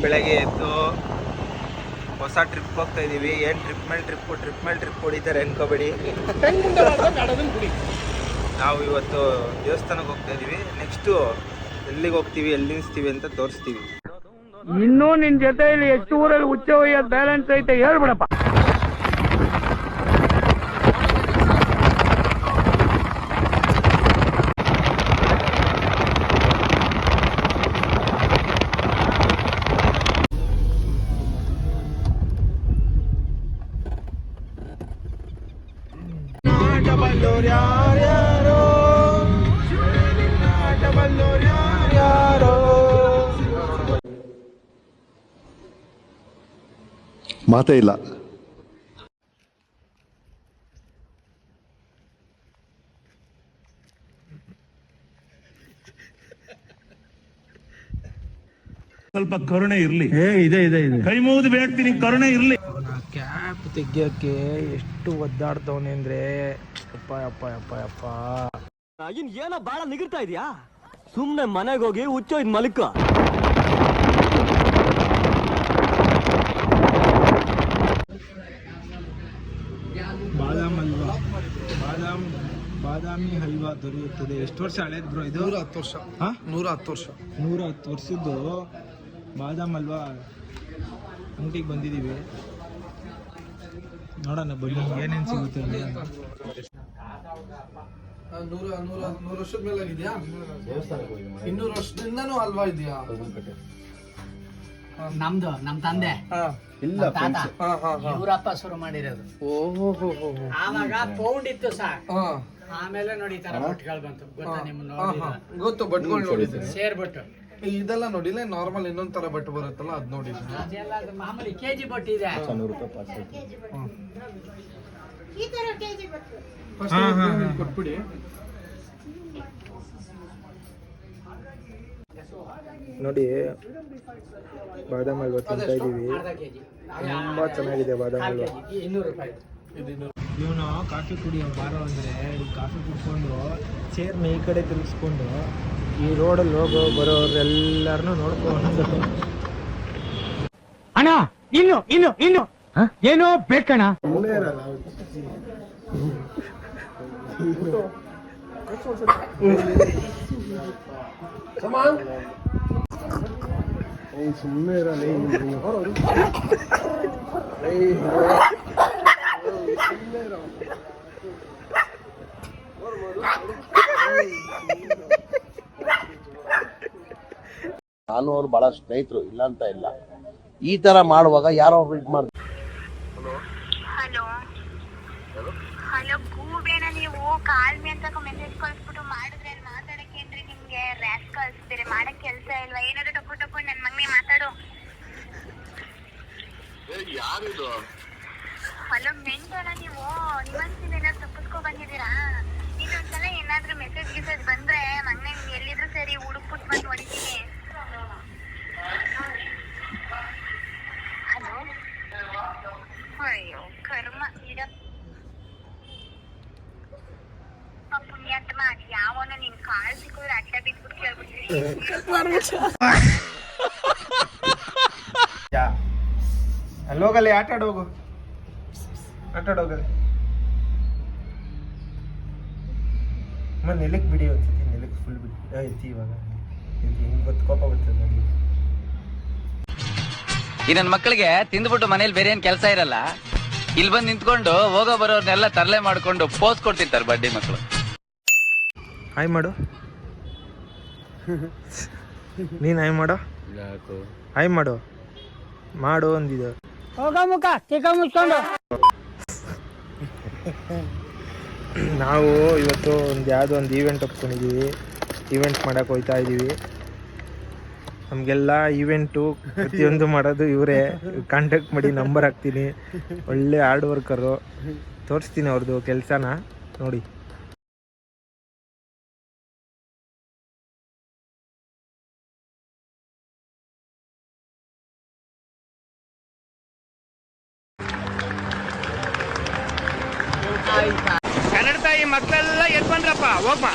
ಬೆಳಗ್ಗೆ ಎದ್ದು ಹೊಸ ಟ್ರಿಪ್ ಹೋಗ್ತಾ ಇದೀವಿ. ಏನು ಟ್ರಿಪ್ ಮೇಲೆ ಟ್ರಿಪ್ ಹೊಡಿತಾರೆ ಅನ್ಕೋಬೇಡಿ. ನಾವು ಇವತ್ತು ದೇವಸ್ಥಾನಕ್ಕೆ ಹೋಗ್ತಾ ಇದೀವಿ. ನೆಕ್ಸ್ಟು ಎಲ್ಲಿಗೆ ಹೋಗ್ತೀವಿ, ಎಲ್ಲಿ ನಿಲ್ಲಿಸ್ತೀವಿ ಅಂತ ತೋರಿಸ್ತೀವಿ. ಇನ್ನೂ ನಿನ್ ಜೊತೆಯಲ್ಲಿ ಎಷ್ಟು ಊರಲ್ಲಿ ಹುಚ್ಚ ಒಯ್ಯೋದು ಬ್ಯಾಲೆನ್ಸ್ ಐತೆ ಹೇಳ್ಬಿಡಪ್ಪ. ಮಾತೇ ಇಲ್ಲ. ಸ್ವಲ್ಪ ಕರುಣೆ ಇರ್ಲಿ. ಇದೆ ಕೈ ಮುಗಿದು ಬೇಡ್ತೀನಿ, ಕರುಣೆ ಇರ್ಲಿ. ಕ್ಯಾಪ್ ತೆಗಿಯೋಕ್ಕೆ ಎಷ್ಟು ಒದ್ದಾಡ್ತವನೆ ಅಂದ್ರೆ ಅಪ್ಪ ಅಪ್ಪ ಅಪ್ಪ ಅಪ್ಪ. ಏನೋ ಬಾಳ ನಿಗಿರ್ತಾ ಇದೀಯಾ? ಸುಮ್ನೆ ಮನೆಗೆ ಹೋಗಿ ಹುಚ್ಚೋ ಇದ್ ಮಲ್ಕ. ಬಾದಾಮಿ ಹಲ್ವಾ ದೊರೆಯುತ್ತದೆ. ಎಷ್ಟು ವರ್ಷ ಹಳೇದು ಬ್ರೋ ಇದು? 110 ವರ್ಷ. 110 ವರ್ಷ. 110 ವರ್ಷದ್ದು ಬಾದಾಮ್ ಹಲ್ವಾ ಅಂಗಡಿಗೆ ಬಂದಿದ್ದೀವಿ. ನೋಡೋಣ ಬನ್ನಿ ಏನೇನು ಸಿಗುತ್ತೆ. 100 ವರ್ಷದ ಮೇಲೆ ಆಗಿದೆಯಾ? 200 ವರ್ಷದಿಂದನೂ ಹಲ್ವಾ ಇದೆಯಾ? ನಮ್ದು ನಮ್ ತಂದೆ ಇಲ್ಲ, ಇವರಪ್ಪ ಶುರು ಮಾಡಿರೋದು. ಆವಾಗ ಪೌಂಡ್ ಇತ್ತು ಸರ್. ಆಮೇಲೆ ನೋಡಿ ತರ ಬಟ್ಗಳು ಬಂತು. ಗೊತ್ತಾ ನಿಮ್ಗೆ? ಗೊತ್ತು, ಬಟ್ಗಳು ನೋಡಿದ್ದೀನಿ. ಸೇರ್ ಬಟ್ಟು ಇದೆಲ್ಲ ನೋಡಿಲ್ಲ. ನಾರ್ಮಲ್ ಇನ್ನೊಂದ್ ತರ ಬಟ್ ಬರುತ್ತಲ್ಲ, ಅದ್ ನೋಡಿದ್ದೀನಿ. ಅದೆಲ್ಲ ಅದು ಮಾಮೂಲಿ ಕೆಜಿ ಬಟ್ಟು ಇದೆ. ಕೊಟ್ಬಿಡಿ. ನೋಡಿ ಬಾದಾಮ್ ಹಲ್ವಾ ತಿಂತಾ ಇದೀವಿ. ಅರ್ಧ ಕೆಜಿ ತುಂಬಾ ಚೆನ್ನಾಗಿದೆ ಬಾದಾಮ್ ಹಲ್ವಾ. 200 ರೂಪಾಯಿ. ಇವನು ಕಾಫಿ ಕುಡಿಯೋ ಬಾರೋ ಅಂದರೆ ಈ ಕಾಫಿ ಕುಡ್ಕೊಂಡು ಚೇರ್ನ ಈ ಕಡೆ ತಿರುಗಿಸ್ಕೊಂಡು ಈ ರೋಡಲ್ಲಿ ಹೋಗೋ ಬರೋರೆಲ್ಲರನ್ನೂ ನೋಡ್ಕೊಂಡು ಅಣ್ಣ ಇನ್ನು ಏನೋ ಬೇಕಣ್ಣ. ಸುಮ್ಮನೆ ಇರಲಿ. ನಾನು ಅವ್ರು ಬಹಳ ಸ್ನೇಹಿತರು, ಇಲ್ಲ ಅಂತ ಇಲ್ಲ. ಈ ತರ ಮಾಡುವಾಗ ಯಾರೋ ಒಬ್ರು ಇದು ಮಾಡ್ತಾರೆ. ಹಲೋ ಗೂಬೇನ ನೀವು ಕಾಲ್ಮಿ ಅಂತ ಮೆಸೇಜ್ ಕಳಿಸ್ಬಿಟ್ಟು ಮಾಡಿದ್ರೆ ಮಾತಾಡಕ್ಕೇನ್ರಿ ನಿಮ್ಗೆ ರ್ಯಾಸ್ ಕಳಿಸ್ತೀರಿ? ಮಾಡಕ್ ಕೆಲ್ಸ ಇಲ್ವಾ? ಏನಾದ್ರು ಟೊಕ್ಕು ನನ್ ಮಗನೇ ಮಾತಾಡು. ಯಾರಿದು? ಹಲೋ ಮೆಂಟಲ್ಲ ನೀವು? ನಿಮ್ಮನ್ಸಿಂದ ಏನಾದ್ರು ತಪ್ಪಿಸ್ಕೊ ಬಂದಿದ್ದೀರಾ? ಇನ್ನೊಂದ್ಸಲ ಏನಾದ್ರು ಮೆಸೇಜ್ ಬಂದ್ರೆ ಮಗನೇ ಎಲ್ಲಿದ್ರು ಸರಿ ಹುಡುಕ್ಬಿಟ್ಟು ಬಂದು ಹೊಡಿತೀನಿ. ಹಲೋ ಅಯ್ಯೋ ಕರ್ಮ ಇಡ ಪುಣ್ಯಾತ್ಮ. ಯಾವನ ನಿನ್ ಕಾಲ್ ಸಿಕ್ಕಿದ್ರೆ ಅಡ್ಡ ಬಿದ್ಬಿಟ್ಟು ಕೇಳ್ಬಿಡ್ತೀನಿ. ಅಲ್ಲೋಗಲ್ಲಿ ಆಟ ಆಡೋಗು, ಆಟಾಡೋಗಲ್ಲಿ. ನೆಲಕ್ಕೆ ಬಿಡಿ ಒಂದ್ಸತಿ, ನೆಲಕ್ಕೆ ಫುಲ್ ಬಿಡಿ. ಐತಿ ಇವಾಗ ಹೆಂಗೆ ಗೊತ್ತು, ಕೋಪ ಬರ್ತದೆ ನೋಡಿ. ಈ ನನ್ನ ಮಕ್ಕಳಿಗೆ ತಿಂದ್ಬಿಟ್ಟು ಮನೇಲಿ ಬೇರೆ ಏನ್ ಕೆಲಸ ಇರಲ್ಲ. ಇಲ್ಲಿ ಬಂದು ನಿಂತ್ಕೊಂಡು ಹೋಗೋ ಬರೋರ್ನೆಲ್ಲ ತರಲೆ ಮಾಡ್ಕೊಂಡು ಪೋಸ್ ಕೊಡ್ತಿರ್ತಾರೆ ಬಡ್ಡಿ ಮಕ್ಕಳು. ಹಾಯ್ ಮಾಡು ನೀನು. ಹಾಯ್ ಮಾಡೋ, ಹಾಯ್ ಮಾಡು ಅಂದಿದ್ದು. ಹೋಗ ಮುಖ ಚಿಕ್ಕ ಮುಚ್ಕೊಂಡು. ನಾವು ಇವತ್ತು ಯಾವುದೋ ಒಂದು ಈವೆಂಟ್ ಒಪ್ಕೊಂಡಿದ್ದೀವಿ. ಈವೆಂಟ್ ಮಾಡೋಕೆ ಹೋಗ್ತಾ ಇದ್ದೀವಿ. ನಮಗೆಲ್ಲ ಈವೆಂಟು ಪ್ರತಿಯೊಂದು ಮಾಡೋದು ಇವರೇ. ಕಾಂಟ್ಯಾಕ್ಟ್ ಮಾಡಿ, ನಂಬರ್ ಹಾಕ್ತೀನಿ. ಒಳ್ಳೆ ಹಾರ್ಡ್ ವರ್ಕರು. ತೋರಿಸ್ತೀನಿ ಅವ್ರದ್ದು ಕೆಲಸನ ನೋಡಿ. ಕನ್ನಡ ತಾಯಿ ಮಕ್ಕಳೆಲ್ಲ ಎದ್ ಬಂದ್ರಪ್ಪ. ಹೋಗ್ಮ.